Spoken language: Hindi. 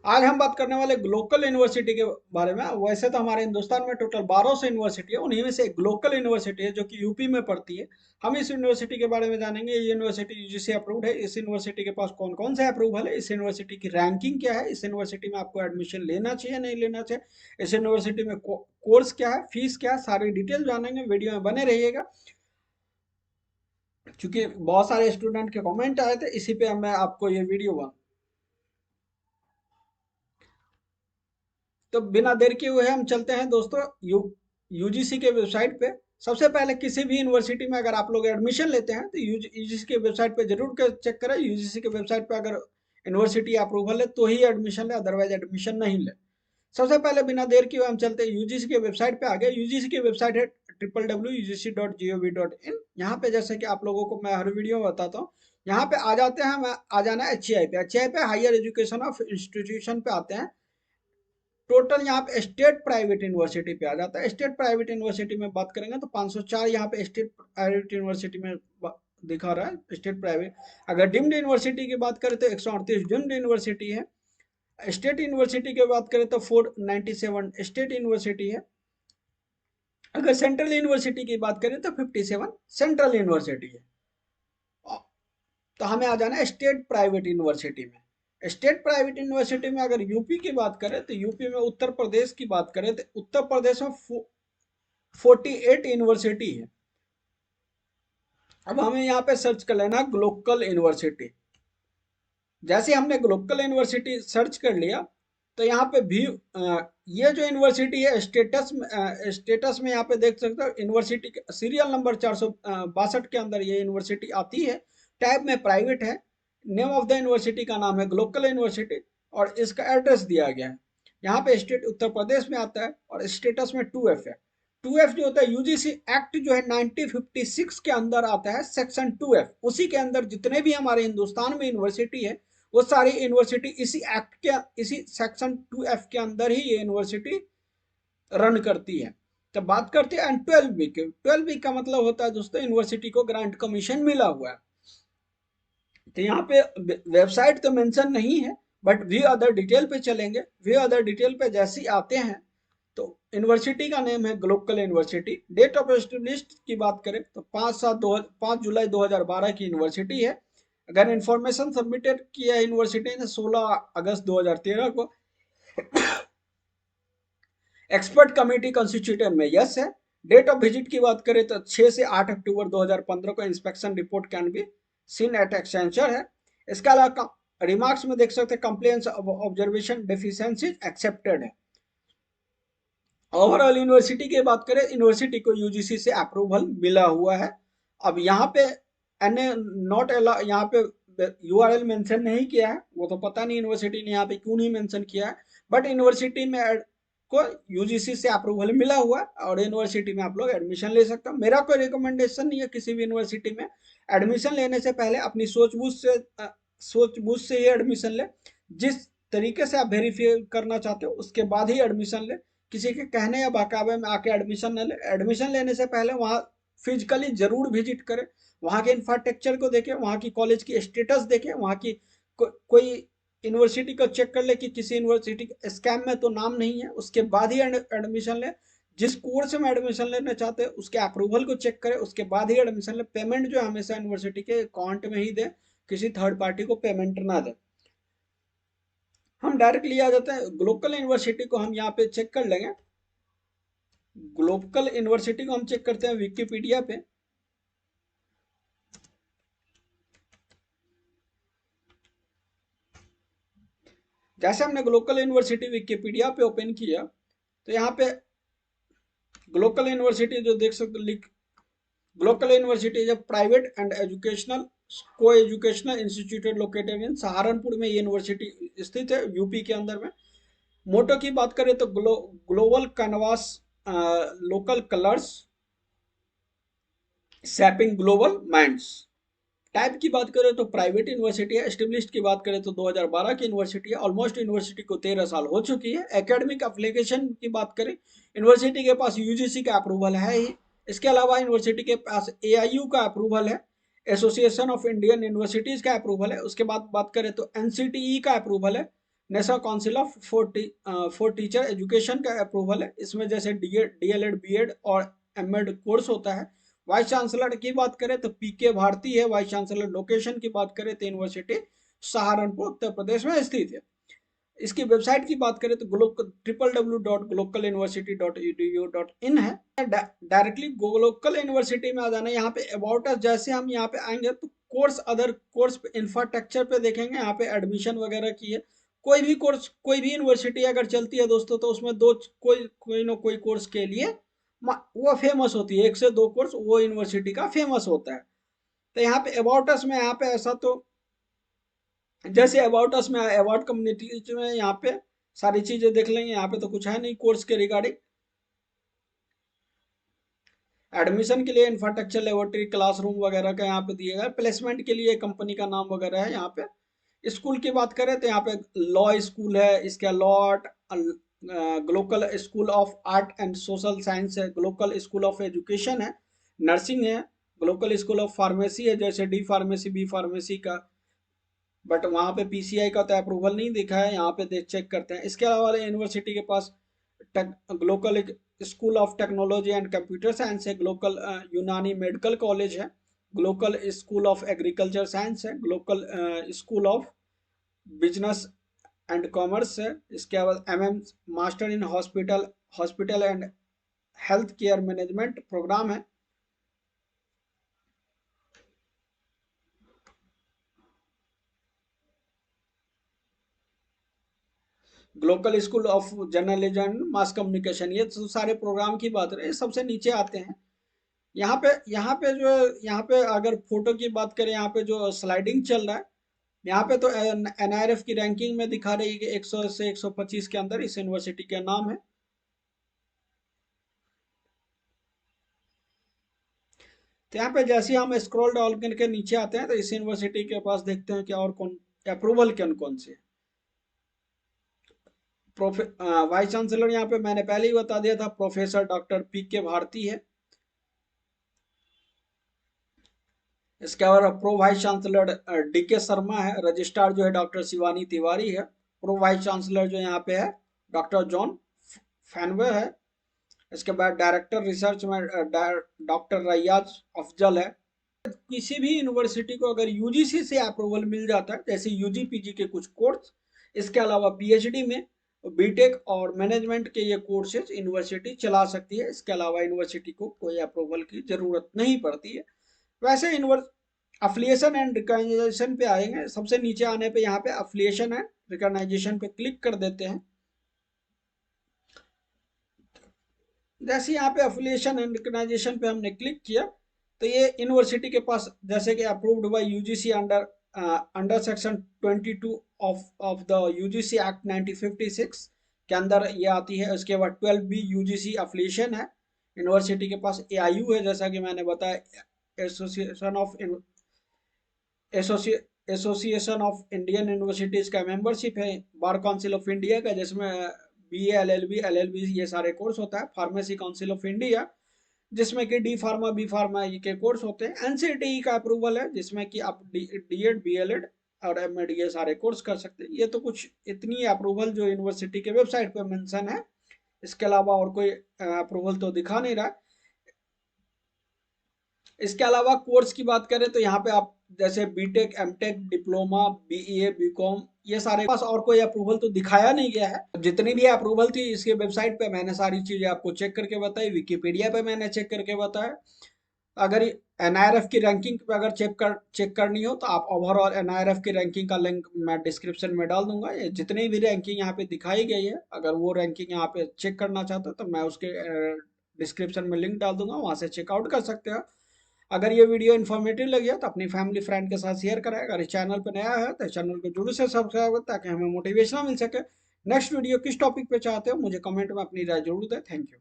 आज हम बात करने वाले ग्लोबल यूनिवर्सिटी के बारे में। वैसे तो हमारे हिंदुस्तान में टोटल 1200 यूनिवर्सिटी है, उन्हीं में से एक ग्लोबल यूनिवर्सिटी है जो कि यूपी में पड़ती है। हम इस यूनिवर्सिटी के बारे में जानेंगे। ये यूनिवर्सिटी यूजीसी अप्रूव्ड है। इस यूनिवर्सिटी के पास कौन कौन से अप्रूवल है, इस यूनिवर्सिटी की रैंकिंग क्या है, इस यूनिवर्सिटी में आपको एडमिशन लेना चाहिए नहीं लेना चाहिए, इस यूनिवर्सिटी में कोर्स क्या है, फीस क्या है, सारी डिटेल जानेंगे। वीडियो में बने रहिएगा, क्योंकि बहुत सारे स्टूडेंट के कमेंट आए थे, इसी पे मैं आपको ये वीडियो बना। तो बिना देर किए हुए हम चलते हैं दोस्तों यूजीसी के वेबसाइट पे। सबसे पहले किसी भी यूनिवर्सिटी में अगर आप लोग एडमिशन लेते हैं तो यूजीसी के वेबसाइट पे जरूर चेक करें। यूजीसी के वेबसाइट पे अगर यूनिवर्सिटी अप्रूवल है तो ही एडमिशन ले, अदरवाइज एडमिशन नहीं ले। सबसे पहले बिना देर किए हुए हम चलते हैं यूजीसी के वेबसाइट पे। आगे यूजीसी की वेबसाइट है www.ugc.gov.in। यहाँ पे जैसे कि आप लोगों को मैं हर वीडियो में बताता हूँ, यहाँ पे आ जाते हैं। मैं आ जाना है एचईआई पे। एचईआई पे हायर एजुकेशन ऑफ इंस्टीट्यूशन पे आते हैं। टोटल यहाँ पे स्टेट प्राइवेट यूनिवर्सिटी पे आ जाता है। स्टेट प्राइवेट यूनिवर्सिटी में बात करेंगे तो 504 यहाँ पे स्टेट प्राइवेट यूनिवर्सिटी में दिखा रहा है स्टेट प्राइवेट। अगर डीम्ड यूनिवर्सिटी की बात करें तो 138 डीम्ड यूनिवर्सिटी है। स्टेट यूनिवर्सिटी की बात करें तो 497 स्टेट यूनिवर्सिटी है। अगर सेंट्रल यूनिवर्सिटी की बात करें तो 57 सेंट्रल यूनिवर्सिटी है। तो हमें आ जाना है स्टेट प्राइवेट यूनिवर्सिटी में। स्टेट प्राइवेट यूनिवर्सिटी में अगर यूपी की बात करें तो यूपी में उत्तर प्रदेश की बात करें तो उत्तर प्रदेश में 48 यूनिवर्सिटी है। अब हमें यहाँ पे सर्च कर लेना ग्लोबल यूनिवर्सिटी। जैसे हमने ग्लोबल यूनिवर्सिटी सर्च कर लिया तो यहाँ पे भी ये जो यूनिवर्सिटी है स्टेटस में यहाँ पे देख सकते हो यूनिवर्सिटी सीरियल नंबर 462 के अंदर ये यूनिवर्सिटी आती है। टैब में प्राइवेट है। नेम ऑफ द यूनिवर्सिटी का नाम है ग्लोबल यूनिवर्सिटी और इसका एड्रेस दिया गया है। यहाँ पे स्टेट उत्तर प्रदेश में आता है और स्टेटस में 2F है। 2F जो होता है यूजीसी एक्ट जो है 1956 के अंदर आता है सेक्शन 2F। उसी के अंदर जितने भी हमारे हिंदुस्तान में यूनिवर्सिटी है वो सारी यूनिवर्सिटी इसी एक्ट के इसी सेक्शन 2F के अंदर ही ये यूनिवर्सिटी रन करती है। तो बात करते हैं 12 बी के। 12 बी का मतलब होता है दोस्तों यूनिवर्सिटी को ग्रांट कमीशन मिला हुआ है। तो यहाँ पे वेबसाइट तो मेंशन नहीं है, बट वी अदर डिटेल पे चलेंगे। वी अदर डिटेल पे जैसे ही आते हैं तो यूनिवर्सिटी का नेम है global university. Date of establish की बात करें तो 5 जुलाई 2012 की यूनिवर्सिटी है। अगर इंफॉर्मेशन सबमिटेड किया है यूनिवर्सिटी ने 16 अगस्त 2013 को। एक्सपर्ट कमेटी कॉन्स्टिट्यूटेड में यस है। डेट ऑफ विजिट की बात करें तो 6 से 8 अक्टूबर 2015 को inspection report can be seen at exchanger है। इसके अलावा रिमार्क्स में देख सकते हैं कंप्लेंट्स ऑब्जर्वेशन डेफिशिएंसीज एक्सेप्टेड है। ओवरऑल यूनिवर्सिटी की बात करें, यूनिवर्सिटी को यूजीसी से अप्रूवल मिला हुआ है। अब यहाँ पे एन नॉट अलाउ, यहाँ पे यूआरएल मेंशन नहीं किया है, वो तो पता नहीं यूनिवर्सिटी ने यहाँ पे क्यों नहीं मेंशन किया है। बट यूनिवर्सिटी में को यूजीसी से अप्रूवल मिला हुआ है और यूनिवर्सिटी में आप लोग एडमिशन ले सकते हो। मेरा कोई रिकमेंडेशन नहीं है किसी भी यूनिवर्सिटी में एडमिशन लेने से पहले अपनी सूझबूझ से ही एडमिशन ले। जिस तरीके से आप वेरीफाई करना चाहते हो उसके बाद ही एडमिशन ले। किसी के कहने या बहकावे में आके एडमिशन न ले। एडमिशन लेने से पहले वहाँ फिजिकली जरूर विजिट करें, वहाँ के इंफ्रास्ट्रक्चर को देखें, वहाँ की कॉलेज की स्टेटस देखें, वहाँ की कोई यूनिवर्सिटी को चेक कर ले कि किसी यूनिवर्सिटी स्कैम में तो नाम नहीं है, उसके बाद ही एडमिशन ले। जिस कोर्स में एडमिशन लेना चाहते हैं उसके अप्रूवल को चेक करें, उसके बाद ही एडमिशन ले। पेमेंट जो हमेशा यूनिवर्सिटी के अकाउंट में ही दे, किसी थर्ड पार्टी को पेमेंट ना दे। हम डायरेक्टली आ जाते हैं ग्लोबल यूनिवर्सिटी को, हम यहाँ पे चेक कर लेंगे। ग्लोबल यूनिवर्सिटी को हम चेक करते हैं विकिपीडिया पे। जैसे हमने ग्लोबल यूनिवर्सिटी विकिपीडिया पे ओपन किया तो यहाँ पे ग्लोबल यूनिवर्सिटी जो देख सकते लिख, global university is private and educational coeducational institute located in Saharanpur में ये यूनिवर्सिटी स्थित है यूपी के अंदर में। मोटो की बात करें तो global canvas local colours shopping global minds. Type की बात करें तो प्राइवेट यूनिवर्सिटी है। एस्टेब्लिश्ड की बात करें तो 2012 की यूनिवर्सिटी है। ऑलमोस्ट यूनिवर्सिटी को 13 साल हो चुकी है। एकेडमिक एप्लीकेशन की बात करें, यूनिवर्सिटी के पास यूजीसी का अप्रूवल है ही। इसके अलावा यूनिवर्सिटी के पास एआईयू का अप्रूवल है, एसोसिएशन ऑफ इंडियन यूनिवर्सिटीज का अप्रूवल है। उसके बाद बात करें तो एनसीटीई का अप्रूवल है, national council of for teacher education का अप्रूवल है। इसमें जैसे डीएलएड बीएड और एमएड कोर्स होता है। वाइस चांसलर की बात करें तो पीके भारती है वाइस चांसलर। लोकेशन की बात करें तो यूनिवर्सिटी सहारनपुर उत्तर प्रदेश में स्थित है। इसकी वेबसाइट की बात करें तो www.glocaluniversity.edu.in है। डायरेक्टली ग्लोकल यूनिवर्सिटी में आ जाना। यहाँ पे अबाउट अस जैसे हम यहाँ पे आएंगे तो कोर्स अदर कोर्स पे इंफ्रास्ट्रक्चर पे देखेंगे। यहाँ पे एडमिशन वगैरह की है। कोई भी कोर्स कोई भी यूनिवर्सिटी अगर चलती है दोस्तों तो उसमें दो कोई ना कोई कोर्स के लिए वो फेमस होती है। एक से दो कोर्स वो यूनिवर्सिटी का फेमस होता है। तो यहाँ पे अबाउट अस में यहाँ पे ऐसा तो जैसे अबाउट अस में अबाउट कम्युनिटी में यहाँ पे सारी चीजें देख लेंगे। यहाँ पे तो कुछ है नहीं कोर्स के रिगार्डिंग। एडमिशन के लिए इंफ्रास्ट्रक्चर लेबोरेटरी क्लासरूम वगैरह का यहाँ पे दिएगा। प्लेसमेंट के लिए कंपनी का नाम वगैरह है यहाँ पे। स्कूल की बात करें तो यहाँ पे लॉ स्कूल है। इसके law Glocal school of art and social science है। ग्लोकल स्कूल ऑफ एजुकेशन है। नर्सिंग है। ग्लोकल स्कूल ऑफ फार्मेसी है जैसे डी फार्मेसी बी फार्मेसी का। बट वहाँ पे पीसीआई का तो अप्रूवल नहीं दिखा है। यहाँ पे देख चेक करते हैं। इसके अलावा यूनिवर्सिटी के पास Glocal school of technology and computer science है। ग्लोकल यूनानी मेडिकल कॉलेज है। Glocal school of agriculture science है। Glocal school of business and commerce है। इसके बाद MM master in hospital and health care management program है। Glocal school of journalism mass communication. ये तो सारे प्रोग्राम की बात रहे। सबसे नीचे आते हैं। यहाँ पे जो यहाँ पे अगर फोटो की बात करें यहाँ पे जो स्लाइडिंग चल रहा है यहाँ पे तो एनआईआरएफ की रैंकिंग में दिखा रही है कि 100 से 125 के अंदर इस यूनिवर्सिटी का नाम है। तो यहाँ पे जैसे हम स्क्रॉल डाउन करके नीचे आते हैं तो इस यूनिवर्सिटी के पास देखते हैं कि और कौन अप्रूवल कौन कौन से। वाइस चांसलर यहाँ पे मैंने पहले ही बता दिया था प्रोफेसर डॉक्टर पीके भारती है। इसके अलावा pro vice chancellor DK Sharma है। रजिस्ट्रार जो है डॉक्टर शिवानी तिवारी है। प्रो वाइस चांसलर जो यहाँ पे है डॉक्टर जॉन फैनवे है। इसके बाद डायरेक्टर रिसर्च में डॉक्टर रैयाज अफजल है। किसी भी यूनिवर्सिटी को अगर यूजीसी से अप्रूवल मिल जाता है जैसे यूजी पीजी के कुछ कोर्स, इसके अलावा पीएचडी में बीटेक और मैनेजमेंट के ये कोर्सेज यूनिवर्सिटी चला सकती है। इसके अलावा यूनिवर्सिटी को कोई अप्रूवल की जरूरत नहीं पड़ती है। वैसे अफिलिएशन एंड रिकॉग्नाइजेशन पे आएंगे। सबसे नीचे आने पे यहाँ पे अफिलिएशन एंड रिकॉग्नाइजेशन पे क्लिक कर देते हैं। जैसे यहाँ पे अफिलिएशन एंड रिकॉग्नाइजेशन पे हमने क्लिक किया तो ये यूनिवर्सिटी के पास जैसे कि approved by UGC under section 22 of the UGC act 1956 के अंदर ये आती है। उसके बाद 12B यूजीसी अफिलिएशन है। यूनिवर्सिटी के पास एआईयू है जैसा कि मैंने बताया एसोसिएशन ऑफ इंडियन यूनिवर्सिटीज का मेंबरशिप है। बार काउंसिल ऑफ इंडिया का जिसमें बीए एलएलबी ये सारे कोर्स होता है। फार्मेसी काउंसिल ऑफ इंडिया जिसमें कि डी फार्मा बी फार्मा के कोर्स होते हैं। एनसीटीई का अप्रूवल है जिसमें कि आप डीएड बीएलएड और एमएड ये सारे कोर्स कर सकते हैं। ये तो कुछ इतनी अप्रूवल जो यूनिवर्सिटी के वेबसाइट पर मेंशन है। इसके अलावा और कोई अप्रूवल तो दिखा नहीं रहा। इसके अलावा कोर्स की बात करें तो यहाँ पे आप जैसे B Tech M Tech diploma BEA B Com ये सारे पास और कोई अप्रूवल तो दिखाया नहीं गया है। जितनी भी अप्रूवल थी इसके वेबसाइट पे मैंने सारी चीजें आपको चेक करके बताई। विकिपीडिया पे मैंने चेक करके बताया। अगर एनआईआरएफ की रैंकिंग पे अगर चेक करनी हो तो आप ओवरऑल एनआईआरएफ की रैंकिंग का लिंक मैं डिस्क्रिप्शन में डाल दूंगा। ये जितनी भी रैंकिंग यहाँ पे दिखाई गई है अगर वो रैंकिंग यहाँ पे चेक करना चाहते हो तो मैं उसके डिस्क्रिप्शन में लिंक डाल दूंगा, वहां से चेकआउट कर सकते हो। अगर ये वीडियो इन्फॉर्मेटिव लगी है तो अपनी फैमिली फ्रेंड के साथ शेयर करें। अगर इस चैनल पर नया है तो चैनल को जरूर से सब्सक्राइब करें ताकि हमें मोटिवेशन मिल सके। नेक्स्ट वीडियो किस टॉपिक पे चाहते हो मुझे कमेंट में अपनी राय जरूर दें। Thank you.